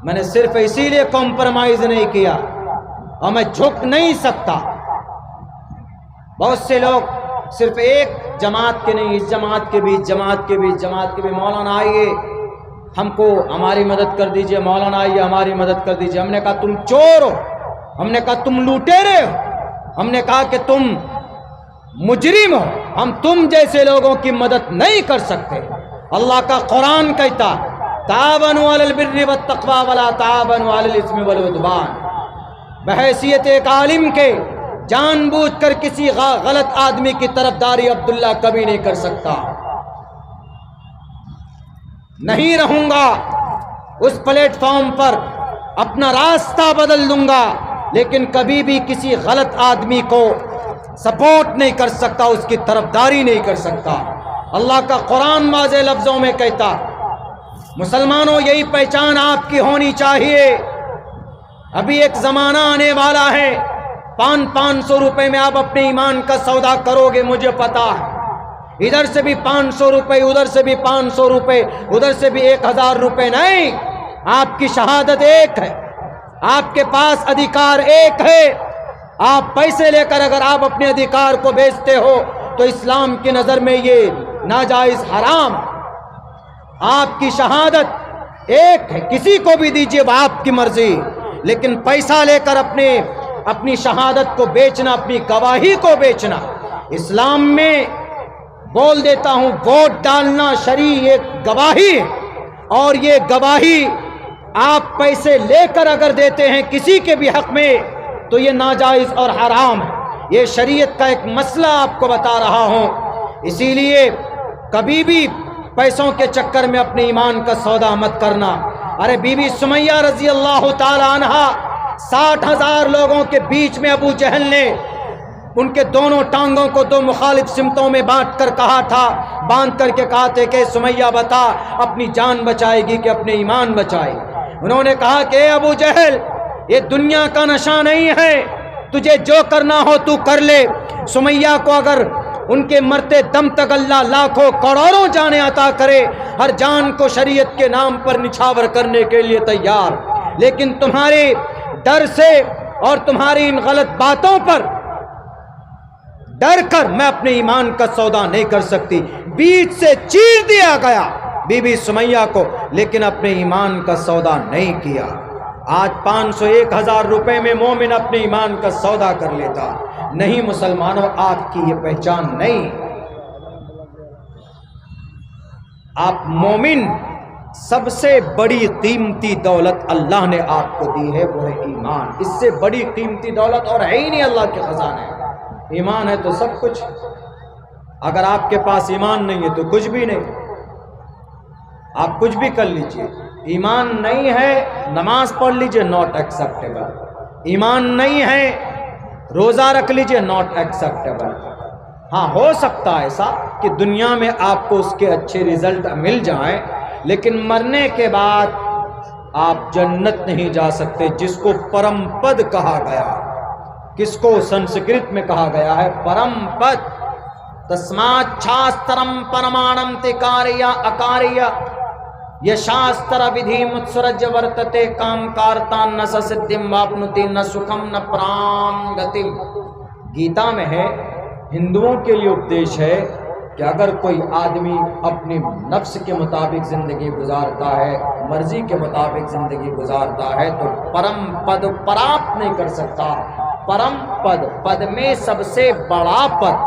میں نے صرف اسی لیے کمپرومائز نہیں کیا اور میں جھک نہیں سکتا۔ بہت سے لوگ صرف ایک جماعت کے نہیں، اس جماعت کے بھی، جماعت کے بھی، جماعت کے بھی، مولانا آئیے ہم کو ہماری مدد کر دیجئے، مولانا آئیے ہماری مدد کر دیجئے۔ ہم نے کہا تم چور ہو، ہم نے کہا تم لوٹیرے ہو، ہم نے کہا کہ تم مجرم ہو، ہم تم جیسے لوگوں کی مدد نہیں کر سکتے۔ اللہ کا قرآن کہتا تعاونوا علی البر والتقوی ولا تعاونوا علی الاثم والعدوان۔ بحیثیت ایک عالم کے جان بوجھ کر کسی غلط آدمی کی طرفداری عبداللہ کبھی نہیں کر سکتا۔ نہیں رہوں گا اس پلیٹ فارم پر، اپنا راستہ بدل دوں گا، لیکن کبھی بھی کسی غلط آدمی کو سپورٹ نہیں کر سکتا، اس کی طرفداری نہیں کر سکتا۔ اللہ کا قرآن واضح لفظوں میں کہتا مسلمانوں یہی پہچان آپ کی ہونی چاہیے۔ ابھی ایک زمانہ آنے والا ہے 500 روپے میں آپ اپنے ایمان کا سودا کرو گے، مجھے پتا ہے۔ ادھر سے بھی 500 روپے، ادھر سے بھی 500 روپے، ادھر سے بھی 1000 روپے نہیں، آپ کی شہادت ایک ہے، آپ کے پاس ادھیکار ایک ہے۔ آپ پیسے لے کر اگر آپ اپنے ادھیکار کو بیچتے ہو تو اسلام کی نظر میں یہ ناجائز حرام۔ آپ کی شہادت ایک ہے، کسی کو بھی دیجئے وہ آپ کی مرضی، لیکن پیسہ لے کر اپنی شہادت کو بیچنا، اپنی گواہی کو بیچنا، اسلام میں بول دیتا ہوں ووٹ ڈالنا شرعی ایک گواہی ہے، اور یہ گواہی آپ پیسے لے کر اگر دیتے ہیں کسی کے بھی حق میں تو یہ ناجائز اور حرام ہے۔ یہ شریعت کا ایک مسئلہ آپ کو بتا رہا ہوں۔ اسی لیے کبھی بھی پیسوں کے چکر میں اپنے ایمان کا سودا مت کرنا۔ ارے بی بی سمیہ رضی اللہ تعالی عنہ 60,000 لوگوں کے بیچ میں ابو جہل نے ان کے دونوں ٹانگوں کو 2 مخالف سمتوں میں باندھ کر کے کہا تھے کہ سمیہ بتا اپنی جان بچائے گی کہ اپنے ایمان بچائے۔ انہوں نے کہا کہ اے ابو جہل یہ دنیا کا نشہ نہیں ہے، تجھے جو کرنا ہو تو کر لے۔ سمیہ کو اگر ان کے مرتے دم تک اللہ لاکھوں کروڑوں جانیں عطا کرے، ہر جان کو شریعت کے نام پر نچھاور کرنے کے لیے تیار، لیکن تمہارے ڈر سے اور تمہاری ان غلط باتوں پر ڈر کر میں اپنے ایمان کا سودا نہیں کر سکتی۔ بیچ سے چیر دیا گیا بی بی سمیہ کو، لیکن اپنے ایمان کا سودا نہیں کیا۔ آج 500 1000 روپے میں مومن اپنے ایمان کا سودا کر لیتا۔ نہیں مسلمانوں، آپ کی یہ پہچان نہیں۔ آپ مومن، سب سے بڑی قیمتی دولت اللہ نے آپ کو دی ہے وہ ہے ایمان۔ اس سے بڑی قیمتی دولت اور ہے ہی نہیں اللہ کے خزانے۔ ایمان ہے تو سب کچھ، اگر آپ کے پاس ایمان نہیں ہے تو کچھ بھی نہیں، آپ کچھ بھی کر لیجئے۔ ایمان نہیں ہے نماز پڑھ لیجئے، ناٹ ایکسیپٹیبل۔ ایمان نہیں ہے روزہ رکھ لیجئے، ناٹ ایکسیپٹیبل۔ ہاں ہو سکتا ہے ایسا کہ دنیا میں آپ کو اس کے اچھے رزلٹ مل جائیں، لیکن مرنے کے بعد آپ جنت نہیں جا سکتے، جس کو پرم پد کہا گیا۔ کس کو سنسکرت میں کہا گیا ہے؟ پرم پد۔ تسمات شاسترم پرمانم تکاریہ اکاریہ یہ شاستر ودھی متسرج ورتتے کام کارتان نہ سدھم واپنوتی نہ سکھم نہ پرام گتم۔ گیتا میں ہے، ہندوؤں کے لیے اپدیش ہے کہ اگر کوئی آدمی اپنی نفس کے مطابق زندگی گزارتا ہے، مرضی کے مطابق زندگی گزارتا ہے تو پرم پد پراپت نہیں کر سکتا۔ پرم پد، پد میں سب سے بڑا پد،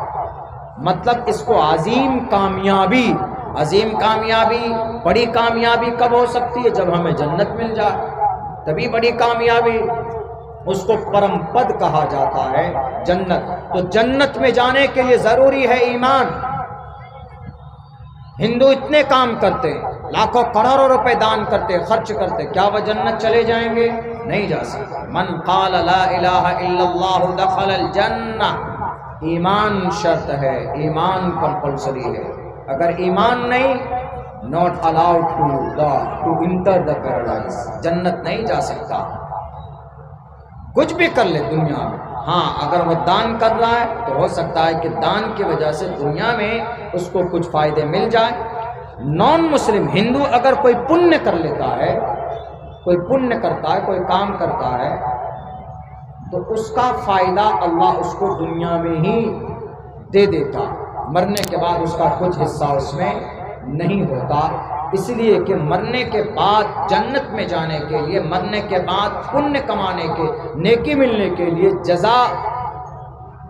مطلب اس کو عظیم کامیابی۔ عظیم کامیابی، بڑی کامیابی کب ہو سکتی ہے؟ جب ہمیں جنت مل جائے، تبھی بڑی کامیابی۔ اس کو پرم پد کہا جاتا ہے، جنت۔ تو جنت میں جانے کے لیے ضروری ہے ایمان۔ ہندو اتنے کام کرتے، لاکھوں کروڑوں روپے دان کرتے، خرچ کرتے، کیا وہ جنت چلے جائیں گے؟ نہیں جا سکتے۔ من قال لا الہ الا اللہ دخل الجنہ۔ ایمان شرط ہے، ایمان کمپلسری ہے۔ اگر ایمان نہیں، not allowed to enter the paradise، جنت نہیں جا سکتا۔ کچھ بھی کر لے دنیا میں، ہاں اگر وہ دان کر رہا ہے تو ہو سکتا ہے کہ دان کی وجہ سے دنیا میں اس کو کچھ فائدے مل جائے۔ نان مسلم ہندو اگر کوئی پنیہ کر لیتا ہے کوئی پنیہ کرتا ہے، کوئی کام کرتا ہے، تو اس کا فائدہ اللہ اس کو دنیا میں ہی دے دیتا، مرنے کے بعد اس کا کچھ حصہ اس میں نہیں ہوتا، اس لیے کہ مرنے کے بعد جنت میں جانے کے لیے، مرنے کے بعد پنیہ کمانے کے، نیکی ملنے کے لیے جزا،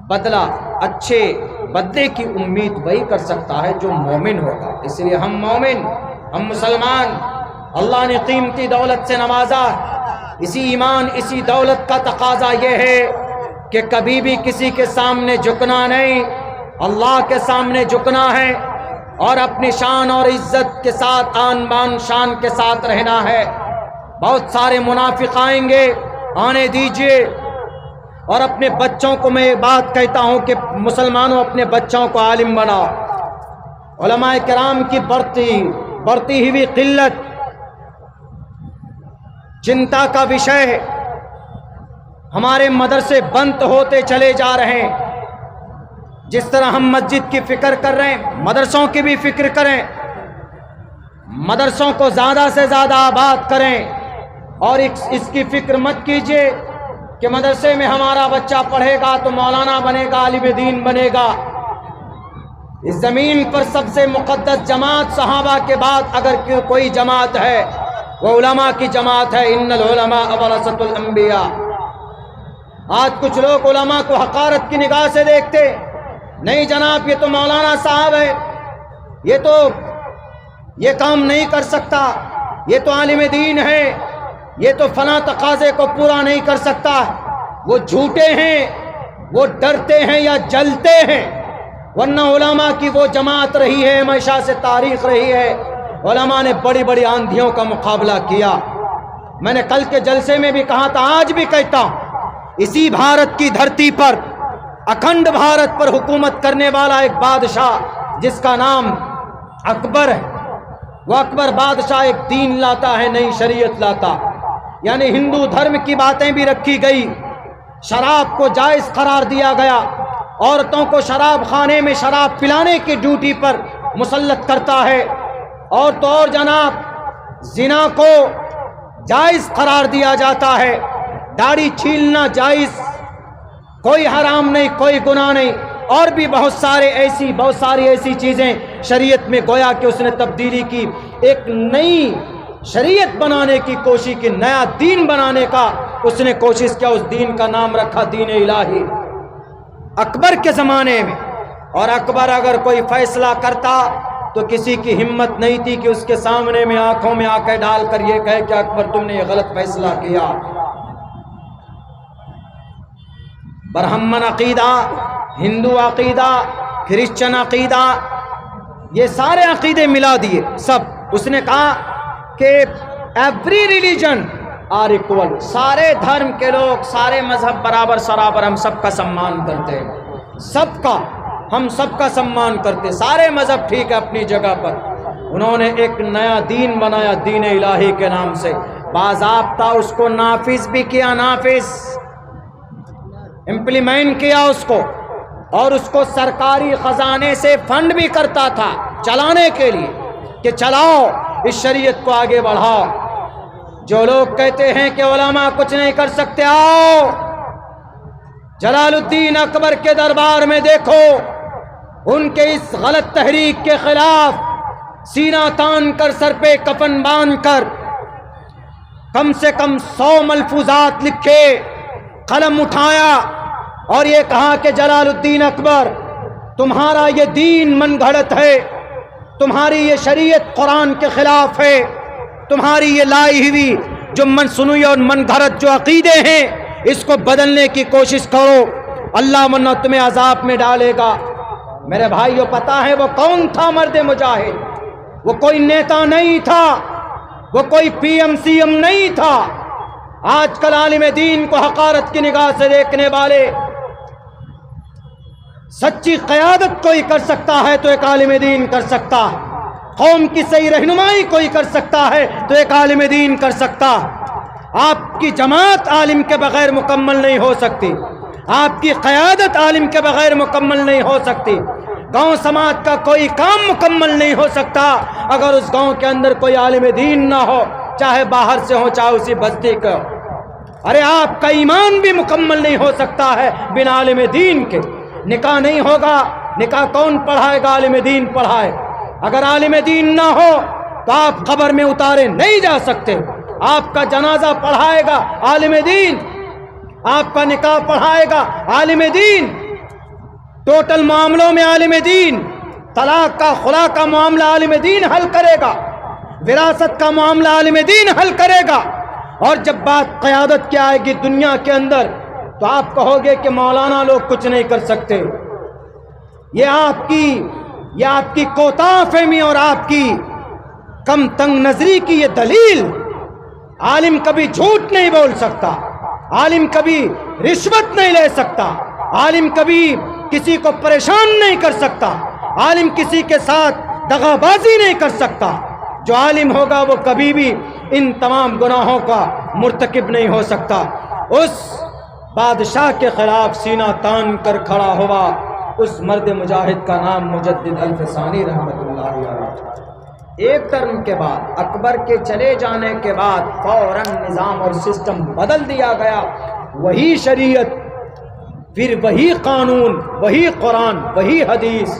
بدلہ، اچھے بدلے کی امید وہی کر سکتا ہے جو مومن ہوگا۔ اس لیے ہم مومن، ہم مسلمان، اللہ نے قیمتی دولت سے نوازا، اسی ایمان، اسی دولت کا تقاضا یہ ہے کہ کبھی بھی کسی کے سامنے جھکنا نہیں، اللہ کے سامنے جھکنا ہے اور اپنی شان اور عزت کے ساتھ، آن بان شان کے ساتھ رہنا ہے۔ بہت سارے منافق آئیں گے، آنے دیجئے۔ اور اپنے بچوں کو میں یہ بات کہتا ہوں کہ مسلمانوں اپنے بچوں کو عالم بناؤ۔ علماء کرام کی بڑھتی ہوئی قلت چنتا کا وشے ہے۔ ہمارے مدرسے بند ہوتے چلے جا رہے ہیں۔ جس طرح ہم مسجد کی فکر کر رہے ہیں، مدرسوں کی بھی فکر کریں، مدرسوں کو زیادہ سے زیادہ آباد کریں، اور اس کی فکر مت کیجیے کہ مدرسے میں ہمارا بچہ پڑھے گا تو مولانا بنے گا، عالم دین بنے گا۔ اس زمین پر سب سے مقدس جماعت صحابہ کے بعد اگر کوئی جماعت ہے وہ علماء کی جماعت ہے۔ ان العلماء ورثۃ الانبیاء۔ آج کچھ لوگ علماء کو حقارت کی نگاہ سے دیکھتے، نہیں جناب یہ تو مولانا صاحب ہے، یہ کام نہیں کر سکتا، یہ تو عالم دین ہے، یہ تو فلاں تقاضے کو پورا نہیں کر سکتا۔ وہ جھوٹے ہیں، وہ ڈرتے ہیں یا جلتے ہیں، ورنہ علماء کی وہ جماعت رہی ہے، ہمیشہ سے تاریخ رہی ہے۔ علماء نے بڑی بڑی آندھیوں کا مقابلہ کیا۔ میں نے کل کے جلسے میں بھی کہا تھا، آج بھی کہتا ہوں، اسی بھارت کی دھرتی پر، اکھنڈ بھارت پر حکومت کرنے والا ایک بادشاہ جس کا نام اکبر ہے، وہ اکبر بادشاہ ایک دین لاتا ہے، نئی شریعت لاتا، یعنی ہندو دھرم کی باتیں بھی رکھی گئی، شراب کو جائز قرار دیا گیا، عورتوں کو شراب خانے میں شراب پلانے کی ڈیوٹی پر مسلط کرتا ہے، اور تو اور جناب زنا کو جائز قرار دیا جاتا ہے، داڑھی چھیلنا جائز، کوئی حرام نہیں، کوئی گناہ نہیں، اور بھی بہت ساری ایسی چیزیں شریعت میں گویا کہ اس نے تبدیلی کی، ایک نئی شریعت بنانے کی کوشش کی، نیا دین بنانے کا اس نے کوشش کیا، اس دین کا نام رکھا دین الہی، اکبر کے زمانے میں۔ اور اکبر اگر کوئی فیصلہ کرتا تو کسی کی ہمت نہیں تھی کہ اس کے سامنے میں آنکھوں میں آنکھیں ڈال کر یہ کہے کہ اکبر تم نے یہ غلط فیصلہ کیا۔ برہمن عقیدہ، ہندو عقیدہ، کرسچن عقیدہ، یہ سارے عقیدے ملا دیے سب۔ اس نے کہا کہ ایوری ریلیجن آر ایکول، سارے دھرم کے لوگ، سارے مذہب برابر سرابر، ہم سب کا سمان کرتے ہیں، ہم سب کا سمان کرتے، سارے مذہب ٹھیک ہے اپنی جگہ پر۔ انہوں نے ایک نیا دین بنایا دین الہی کے نام سے، باضابطہ اس کو نافذ بھی کیا، امپلیمنٹ کیا اس کو، اور اس کو سرکاری خزانے سے فنڈ بھی کرتا تھا چلانے کے لیے کہ چلاؤ اس شریعت کو آگے بڑھاؤ۔ جو لوگ کہتے ہیں کہ علماء کچھ نہیں کر سکتے، آؤ جلال الدین اکبر کے دربار میں دیکھو، ان کے اس غلط تحریک کے خلاف سینہ تان کر، سر پہ کفن باندھ کر، کم سے کم 100 ملفوظات لکھے، قلم اٹھایا اور یہ کہا کہ جلال الدین اکبر، تمہارا یہ دین من گھڑت ہے، تمہاری یہ شریعت قرآن کے خلاف ہے، تمہاری یہ لائی ہوئی جو من سنوئی اور من گھڑت جو عقیدے ہیں، اس کو بدلنے کی کوشش کرو، اللہ ورنہ تمہیں عذاب میں ڈالے گا۔ میرے بھائیو، پتہ ہے وہ کون تھا مرد مجاہد؟ وہ کوئی نیتا نہیں تھا، وہ کوئی پی ایم سی ایم نہیں تھا۔ آج کل عالم دین کو حقارت کی نگاہ سے دیکھنے والے، سچی قیادت کوئی کر سکتا ہے تو ایک عالم دین کر سکتا ہے، قوم کی صحیح رہنمائی کوئی کر سکتا ہے تو ایک عالم دین کر سکتا ہے۔ آپ کی جماعت عالم کے بغیر مکمل نہیں ہو سکتی، آپ کی قیادت عالم کے بغیر مکمل نہیں ہو سکتی، گاؤں سماج کا کوئی کام مکمل نہیں ہو سکتا اگر اس گاؤں کے اندر کوئی عالم دین نہ ہو۔ چاہے باہر سے ہو چاہے اسی بستی کا. ارے آپ کا ایمان بھی مکمل نہیں ہو سکتا ہے بنا عالم دین کے. نکاح نہیں ہوگا، نکاح کون پڑھائے گا؟ عالم دین پڑھائے. اگر عالم دین نہ ہو تو آپ قبر میں اتارے نہیں جا سکتے. آپ کا جنازہ پڑھائے گا عالم دین، آپ کا نکاح پڑھائے گا عالم دین، ٹوٹل معاملوں میں عالم دین، طلاق کا خلا کا معاملہ عالم دین حل کرے گا، وراثت کا معاملہ عالم دین حل کرے گا. اور جب بات قیادت کی آئے گی دنیا کے اندر تو آپ کہو گے کہ مولانا لوگ کچھ نہیں کر سکتے. یہ آپ کی کوتاہ فہمی اور آپ کی کم تنگ نظری کی یہ دلیل. عالم کبھی جھوٹ نہیں بول سکتا، عالم کبھی رشوت نہیں لے سکتا، عالم کبھی کسی کو پریشان نہیں کر سکتا، عالم کسی کے ساتھ دغا بازی نہیں کر سکتا. جو عالم ہوگا وہ کبھی بھی ان تمام گناہوں کا مرتکب نہیں ہو سکتا. اس بادشاہ کے خلاف سینہ تان کر کھڑا ہوا اس مرد مجاہد کا نام مجدد الفسانی رحمۃ اللہ علیہ. ایک ٹرم کے بعد، اکبر کے چلے جانے کے بعد فوراً نظام اور سسٹم بدل دیا گیا. وہی شریعت، پھر وہی قانون، وہی قرآن، وہی حدیث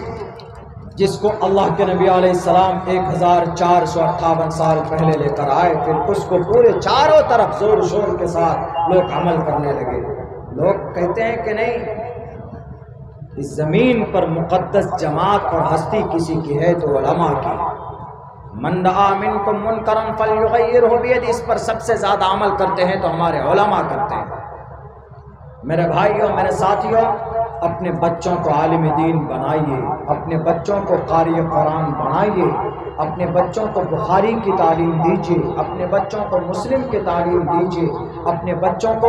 جس کو اللہ کے نبی علیہ السلام 1458 سال پہلے لے کر آئے، پھر اس کو پورے چاروں طرف زور و شور کے ساتھ لوگ عمل کرنے لگے. لوگ کہتے ہیں کہ نہیں، اس زمین پر مقدس جماعت اور ہستی کسی کی ہے تو علماء کی. من رأى منکم منکرا فلیغیرہ بیدہ، اس پر سب سے زیادہ عمل کرتے ہیں تو ہمارے علماء کرتے ہیں. میرے بھائیوں، میرے ساتھیوں، اپنے بچوں کو عالم دین بنائیے، اپنے بچوں کو قاری قرآن بنائیے، اپنے بچوں کو بخاری کی تعلیم دیجیے، اپنے بچوں کو مسلم کی تعلیم دیجیے، اپنے بچوں کو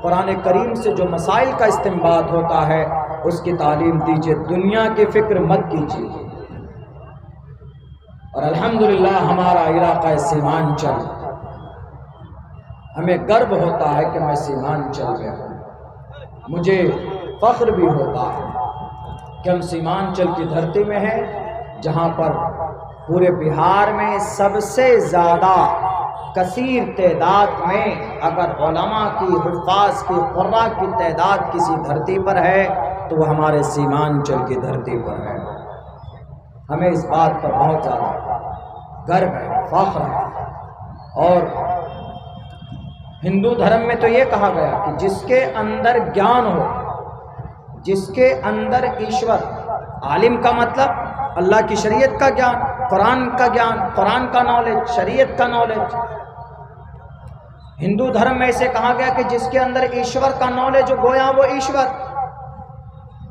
قرآن کریم سے جو مسائل کا استنباط ہوتا ہے اس کی تعلیم دیجیے. دنیا کی فکر مت کیجیے. اور الحمدللہ ہمارا علاقہ سیمانچل، ہمیں گرو ہوتا ہے کہ میں سیمانچل میں ہوں. مجھے فخر بھی ہوتا ہے کہ ہم سیمانچل کی دھرتی میں ہیں، جہاں پر پورے بہار میں سب سے زیادہ کثیر تعداد میں اگر علماء کی، حفاظ کی، قراء کی تعداد کسی دھرتی پر ہے تو وہ ہمارے سیمانچل کی دھرتی پر ہے. ہمیں اس بات پر بہت زیادہ گرو ہے، فخر ہے. اور ہندو دھرم میں تو یہ کہا گیا کہ جس کے اندر گیان ہو، جس کے اندر ایشور، عالم کا مطلب اللہ کی شریعت کا گیان، قرآن کا گیان، قرآن کا نالج، شریعت کا نالج. ہندو دھرم میں ایسے کہا گیا کہ جس کے اندر ایشور کا نالج گویا وہ ایشور.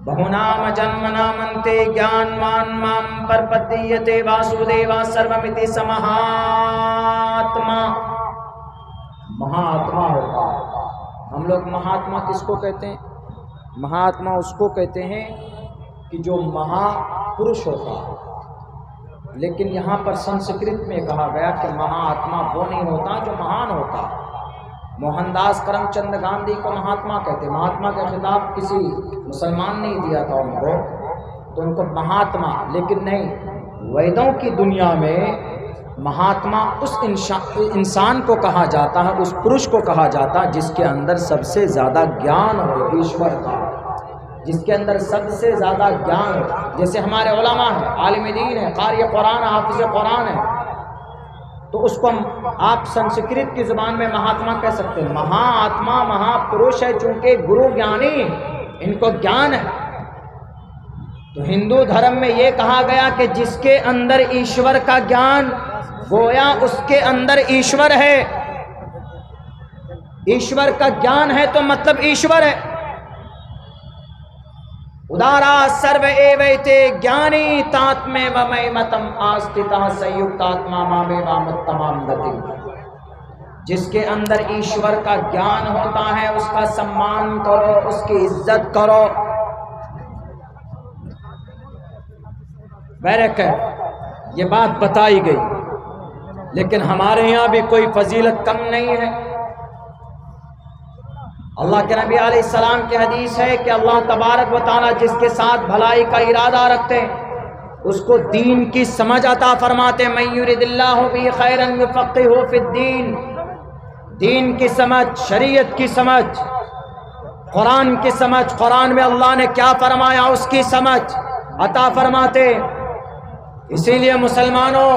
بہونام جنمنامنتے گیان مان مام پرپدیتے واسودیوا سرومتی سمہاتما. مہاتما ہوتا ہے. ہم لوگ مہاتما کس کو کہتے ہیں؟ مہاتما اس کو کہتے ہیں کہ جو مہا پروش ہوتا ہے. لیکن یہاں پر سنسکرت میں کہا گیا کہ مہاتما وہ نہیں ہوتا جو مہان ہوتا. موہن داس کرم چند گاندھی کو مہاتما کہتے. مہاتما کا خطاب کسی مسلمان نے دیا تھا ان کو، تو ان کو مہاتما. لیکن نہیں، ویدوں کی دنیا میں مہاتما اس انسان کو کہا جاتا ہے، اس پروش کو کہا جاتا ہے جس کے اندر سب سے زیادہ گیان ہو ایشور کا، جس کے اندر سب سے زیادہ گیان ہو. جیسے ہمارے علماء ہیں، عالم دین ہیں، قاری قرآن، حافظ قرآن ہیں، تو اس کو آپ سنسکرت کی زبان میں مہاتما کہہ سکتے ہیں. مہا آتما مہا پروش ہے، چونکہ گرو گیانی، ان کو گیان ہے. تو ہندو دھرم میں یہ کہا گیا کہ جس کے اندر ایشور کا گیان، گویا اس کے اندر ایشور ہے. ایشور کا گیان ہے تو مطلب ایشور ہے. ادارا سرو ایویتے گیانی تاتمے ومیمتم آستتہ سیکتاتما مامیوامت تمام گتی. جس کے اندر ایشور کا گیان ہوتا ہے اس کا سمان کرو، اس کی عزت کرو. یہ بات بتائی گئی، لیکن ہمارے یہاں بھی کوئی فضیلت کم نہیں ہے. اللہ کے نبی علیہ السلام کی حدیث ہے کہ اللہ تبارک و تعالیٰ جس کے ساتھ بھلائی کا ارادہ رکھتے ہیں اس کو دین کی سمجھ عطا فرماتے. من یرد اللہ بہ خیرا یفقہہ فی الدین. دین کی سمجھ، شریعت کی سمجھ، قرآن کی سمجھ، قرآن میں اللہ نے کیا فرمایا اس کی سمجھ عطا فرماتے. اسی لیے مسلمانوں،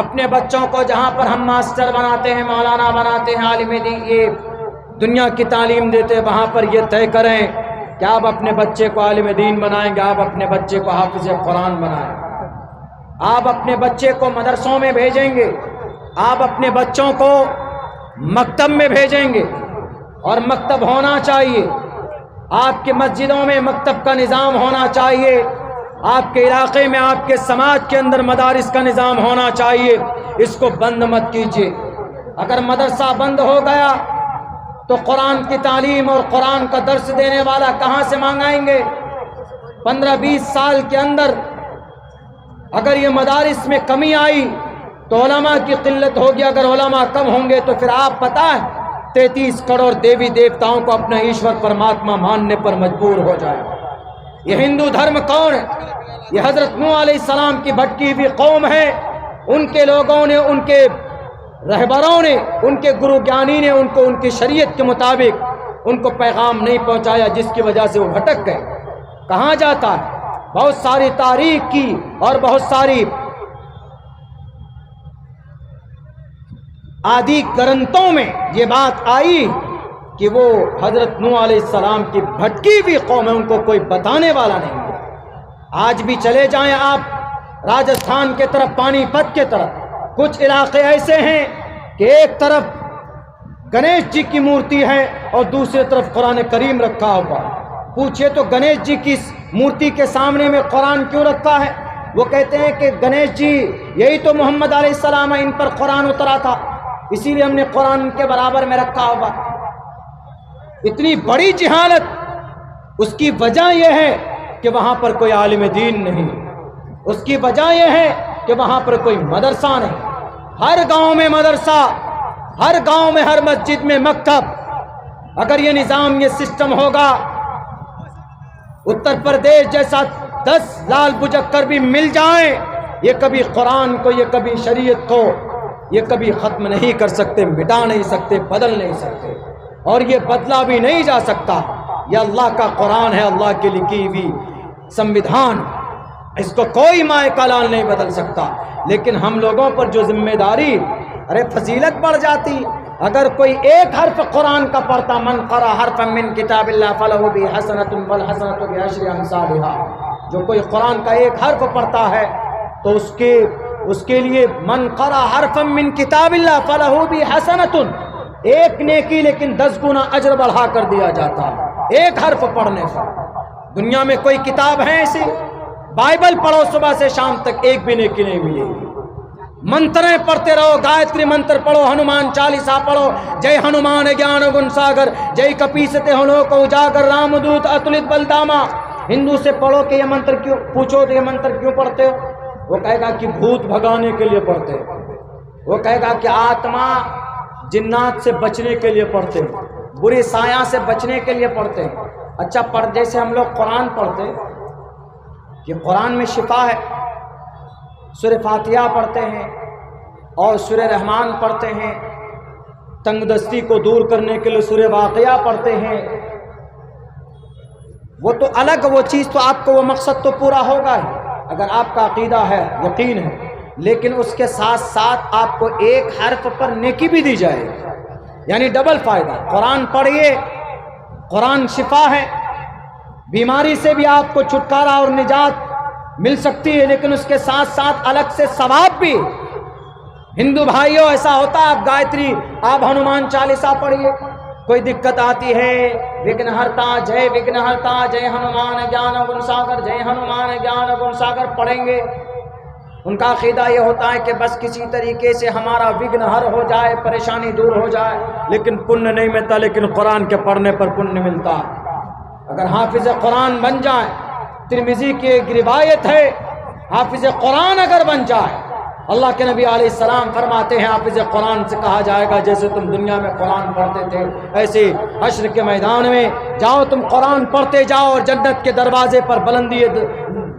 اپنے بچوں کو جہاں پر ہم ماسٹر بناتے ہیں، مولانا بناتے ہیں، عالم دین، یہ دنیا کی تعلیم دیتے ہیں، وہاں پر یہ طے کریں کہ آپ اپنے بچے کو عالم دین بنائیں گے، آپ اپنے بچے کو حافظ قرآن بنائیں. آپ اپنے بچے کو مدرسوں میں بھیجیں گے، آپ اپنے بچوں کو مکتب میں بھیجیں گے، اور مکتب ہونا چاہیے. آپ کی مسجدوں میں مکتب کا نظام ہونا چاہیے. آپ کے علاقے میں، آپ کے سماج کے اندر مدارس کا نظام ہونا چاہیے. اس کو بند مت کیجیے. اگر مدرسہ بند ہو گیا تو قرآن کی تعلیم اور قرآن کا درس دینے والا کہاں سے مانگائیں گے؟ 15-20 سال کے اندر اگر یہ مدارس میں کمی آئی تو علماء کی قلت ہوگی. اگر علماء کم ہوں گے تو پھر آپ پتہ ہے 33 کروڑ دیوی دیوتاؤں کو اپنا ایشور پرماتما ماننے پر مجبور ہو جائے. یہ ہندو دھرم کون ہے؟ یہ حضرت نوح علیہ السلام کی بھٹکی ہوئی قوم ہے. ان کے لوگوں نے، ان کے رہبروں نے، ان کے گرو گیانی نے ان کو ان کی شریعت کے مطابق ان کو پیغام نہیں پہنچایا، جس کی وجہ سے وہ بھٹک گئے. کہاں جاتا ہے؟ بہت ساری تاریخ کی اور بہت ساری آدی گرنتوں میں یہ بات آئی کہ وہ حضرت نوح علیہ السلام کی بھٹکی ہوئی قوم ہے، ان کو کوئی بتانے والا نہیں ہے. آج بھی چلے جائیں آپ راجستھان کے طرف، پانی پت کے طرف، کچھ علاقے ایسے ہیں کہ ایک طرف گنیش جی کی مورتی ہے اور دوسری طرف قرآن کریم رکھا ہوا. پوچھے تو گنیش جی کی مورتی کے سامنے میں قرآن کیوں رکھا ہے؟ وہ کہتے ہیں کہ گنیش جی یہی تو محمد علیہ السلام ہے، ان پر قرآن اترا تھا، اسی لیے ہم نے قرآن ان کے برابر میں رکھا ہوا. اتنی بڑی جہالت. اس کی وجہ یہ ہے کہ وہاں پر کوئی عالم دین نہیں. اس کی وجہ یہ ہے کہ وہاں پر کوئی مدرسہ نہیں. ہر گاؤں میں مدرسہ، ہر گاؤں میں، ہر مسجد میں مکتب. اگر یہ نظام، یہ سسٹم ہوگا، اتر پردیش جیسا 10 لال بجکر بھی مل جائیں، یہ کبھی قرآن کو، یہ کبھی شریعت کو، یہ کبھی ختم نہیں کر سکتے، مٹا نہیں سکتے، بدل نہیں سکتے، اور یہ بدلا بھی نہیں جا سکتا. یہ اللہ کا قرآن ہے، اللہ کی لکھی ہوئی سموِدھان، اس کو کوئی مائے کلال نہیں بدل سکتا. لیکن ہم لوگوں پر جو ذمہ داری، ارے فضیلت بڑھ جاتی. اگر کوئی ایک حرف قرآن کا پڑھتا، من قرأ حرفا من کتاب اللہ فلہ بہ حسنۃ والحسنۃ بعشر امثالھا، جو کوئی قرآن کا ایک حرف پڑھتا ہے تو اس کے لیے من قرأ حرفا من کتاب اللہ فلہ بہ حسنۃ، ایک نیکی لیکن 10 گنا اجر بڑھا کر دیا جاتا ہے ایک حرف پڑھنے پر. دنیا میں کوئی کتاب ہے ایسی؟ بائبل پڑھو صبح سے شام تک، ایک بھی نیکی نہیں ملے گی. منتریں پڑھتے رہو، گایتری منتر پڑھو، ہنومان چالیسا پڑھو، جے ہنومان گیان گن ساگر، جے کپیستے ہنوک اجاگر، رام دوت اتلت بلداما. ہندو سے پڑھو کہ یہ منتر کیوں، پوچھو تو یہ منتر کیوں پڑھتے ہو؟ وہ کہے گا کہ بھوت بھگانے کے لیے پڑھتے ہیں. وہ کہے گا کہ آتما جنات سے بچنے کے لیے پڑھتے ہیں، بری سایہ سے بچنے کے لیے پڑھتے ہیں. اچھا، جیسے ہم لوگ قرآن پڑھتے ہیں کہ قرآن میں شفا ہے، سورہ فاتحہ پڑھتے ہیں اور سورہ رحمان پڑھتے ہیں، تنگ دستی کو دور کرنے کے لیے سورہ واقعہ پڑھتے ہیں. وہ تو الگ، وہ چیز تو آپ کو، وہ مقصد تو پورا ہوگا ہی اگر آپ کا عقیدہ ہے، یقین ہے. لیکن اس کے ساتھ ساتھ آپ کو ایک حرف پر نیکی بھی دی جائے گی، یعنی ڈبل فائدہ. قرآن پڑھیے، قرآن شفا ہے، بیماری سے بھی آپ کو چھٹکارا اور نجات مل سکتی ہے، لیکن اس کے ساتھ ساتھ الگ سے ثواب بھی. ہندو بھائیوں، ایسا ہوتا ہے آپ گایتری، آپ ہنومان چالیسا پڑھیے، کوئی دقت آتی ہے، وگن ہرتا جے وگن ہرتا جے ہنومان گیان گن ساگر، جے ہنومان گیان گن ساگر پڑھیں گے. ان کا عقیدہ یہ ہوتا ہے کہ بس کسی طریقے سے ہمارا وگن ہر ہو جائے، پریشانی دور ہو جائے، لیکن پنیہ نہیں ملتا. لیکن قرآن کے پڑھنے پر پنیہ ملتا ہے. اگر حافظ قرآن بن جائے، ترمذی کی ایک روایت ہے، حافظ قرآن اگر بن جائے، اللہ کے نبی علیہ السلام فرماتے ہیں حافظ قرآن سے کہا جائے گا جیسے تم دنیا میں قرآن پڑھتے تھے، ایسے حشر کے میدان میں جاؤ، تم قرآن پڑھتے جاؤ اور جنت کے دروازے پر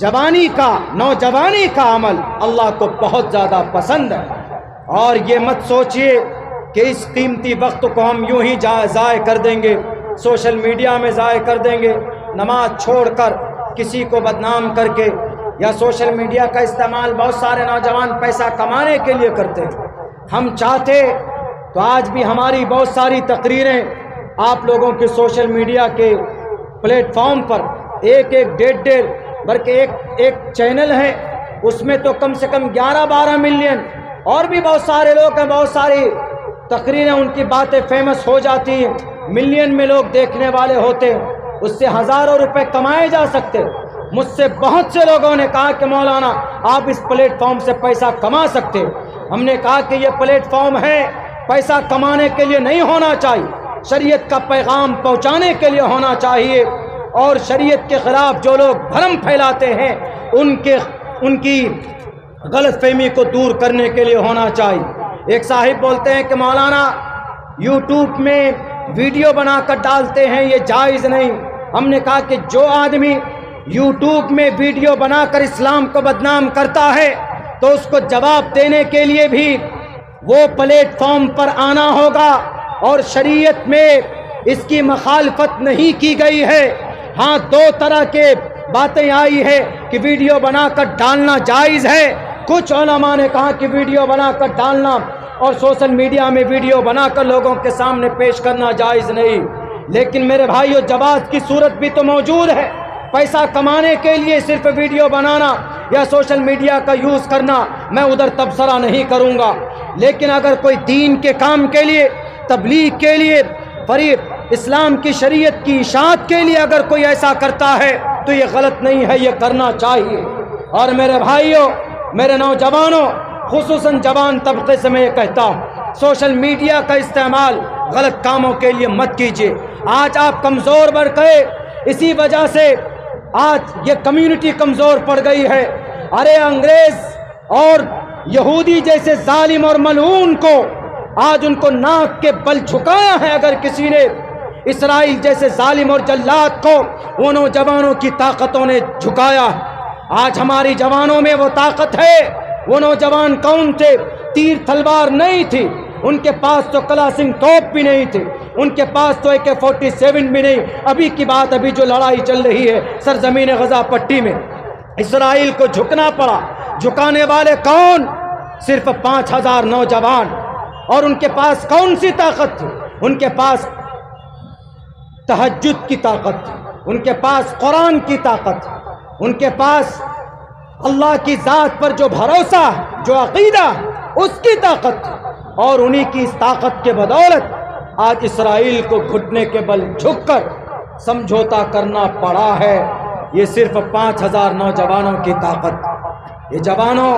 جوانی کا نوجوانی کا عمل اللہ کو بہت زیادہ پسند ہے. اور یہ مت سوچئے کہ اس قیمتی وقت کو ہم یوں ہی ضائع کر دیں گے، سوشل میڈیا میں ضائع کر دیں گے، نماز چھوڑ کر کسی کو بدنام کر کے. یا سوشل میڈیا کا استعمال بہت سارے نوجوان پیسہ کمانے کے لیے کرتے ہیں. ہم چاہتے تو آج بھی ہماری بہت ساری تقریریں آپ لوگوں کے سوشل میڈیا کے پلیٹ فارم پر ایک ڈیڑھ بلکہ ایک چینل ہے، اس میں تو کم سے کم 11-12 ملین، اور بھی بہت سارے لوگ ہیں، بہت ساری تقریریں ان کی باتیں فیمس ہو جاتی ہیں، ملین میں لوگ دیکھنے والے ہوتے ہیں، اس سے ہزاروں روپے کمائے جا سکتے. مجھ سے بہت سے لوگوں نے کہا کہ مولانا آپ اس پلیٹ فارم سے پیسہ کما سکتے. ہم نے کہا کہ یہ پلیٹ فارم ہے پیسہ کمانے کے لیے نہیں ہونا چاہیے، شریعت کا پیغام پہنچانے کے لیے ہونا چاہیے، اور شریعت کے خلاف جو لوگ بھرم پھیلاتے ہیں ان کی غلط فہمی کو دور کرنے کے لیے ہونا چاہیے. ایک صاحب بولتے ہیں کہ مولانا یوٹیوب میں ویڈیو بنا کر ڈالتے ہیں، یہ جائز نہیں. ہم نے کہا کہ جو آدمی یوٹیوب میں ویڈیو بنا کر اسلام کو بدنام کرتا ہے تو اس کو جواب دینے کے لیے بھی وہ پلیٹ فارم پر آنا ہوگا، اور شریعت میں اس کی مخالفت نہیں کی گئی ہے. ہاں 2 طرح کے باتیں آئی ہے کہ ویڈیو بنا کر ڈالنا جائز ہے. کچھ علماء نے کہا کہ ویڈیو بنا کر ڈالنا اور سوشل میڈیا میں ویڈیو بنا کر لوگوں کے سامنے پیش کرنا جائز نہیں. لیکن میرے بھائیو جواز کی صورت بھی تو موجود ہے. پیسہ کمانے کے لیے صرف ویڈیو بنانا یا سوشل میڈیا کا یوز کرنا میں ادھر تبصرہ نہیں کروں گا، لیکن اگر کوئی دین کے کام کے لیے، تبلیغ کے لیے، فریب اسلام کی شریعت کی اشاعت کے لیے اگر کوئی ایسا کرتا ہے تو یہ غلط نہیں ہے، یہ کرنا چاہیے. اور میرے بھائیوں، میرے نوجوانوں، خصوصاً جوان طبقے سے میں یہ کہتا ہوں، سوشل میڈیا کا استعمال غلط کاموں کے لیے مت کیجیے. آج آپ کمزور بڑھ گئے، اسی وجہ سے آج یہ کمیونٹی کمزور پڑ گئی ہے. ارے انگریز اور یہودی جیسے ظالم اور ملعون کو آج ان کو ناک کے بل جھکایا ہے. اگر کسی نے اسرائیل جیسے ظالم اور جلاد کو وہ نوجوانوں کی طاقتوں نے جھکایا. آج ہماری جوانوں میں وہ طاقت ہے. وہ نوجوان کون تھے؟ تیر تلوار نہیں تھی ان کے پاس، تو کلاشن توپ بھی نہیں تھی ان کے پاس، تو AK-47 بھی نہیں. ابھی کی بات، ابھی جو لڑائی چل رہی ہے سرزمین غزہ پٹی میں، اسرائیل کو جھکنا پڑا. جھکانے والے کون؟ صرف 5000 نوجوان. اور ان کے پاس کون سی طاقت تھی؟ ان کے پاس تہجد کی طاقت تھی، ان کے پاس قرآن کی طاقت تھی، ان کے پاس اللہ کی ذات پر جو بھروسہ ہے، جو عقیدہ ہے، اس کی طاقت تھی. اور انہی کی اس طاقت کے بدولت آج اسرائیل کو گھٹنے کے بل جھک کر سمجھوتا کرنا پڑا ہے. یہ صرف 5000 نوجوانوں کی طاقت. یہ جوانوں،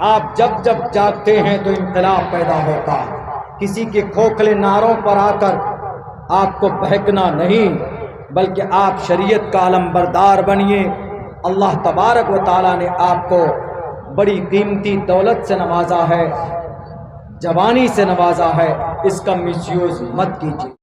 آپ جب جب جاگتے ہیں تو انقلاب پیدا ہوتا ہے. کسی کے کھوکھلے نعروں پر آ کر آپ کو بہکنا نہیں، بلکہ آپ شریعت کا علم بردار بنیے. اللہ تبارک و تعالیٰ نے آپ کو بڑی قیمتی دولت سے نوازا ہے، جوانی سے نوازا ہے. اس کا مس یوز مت کیجیے.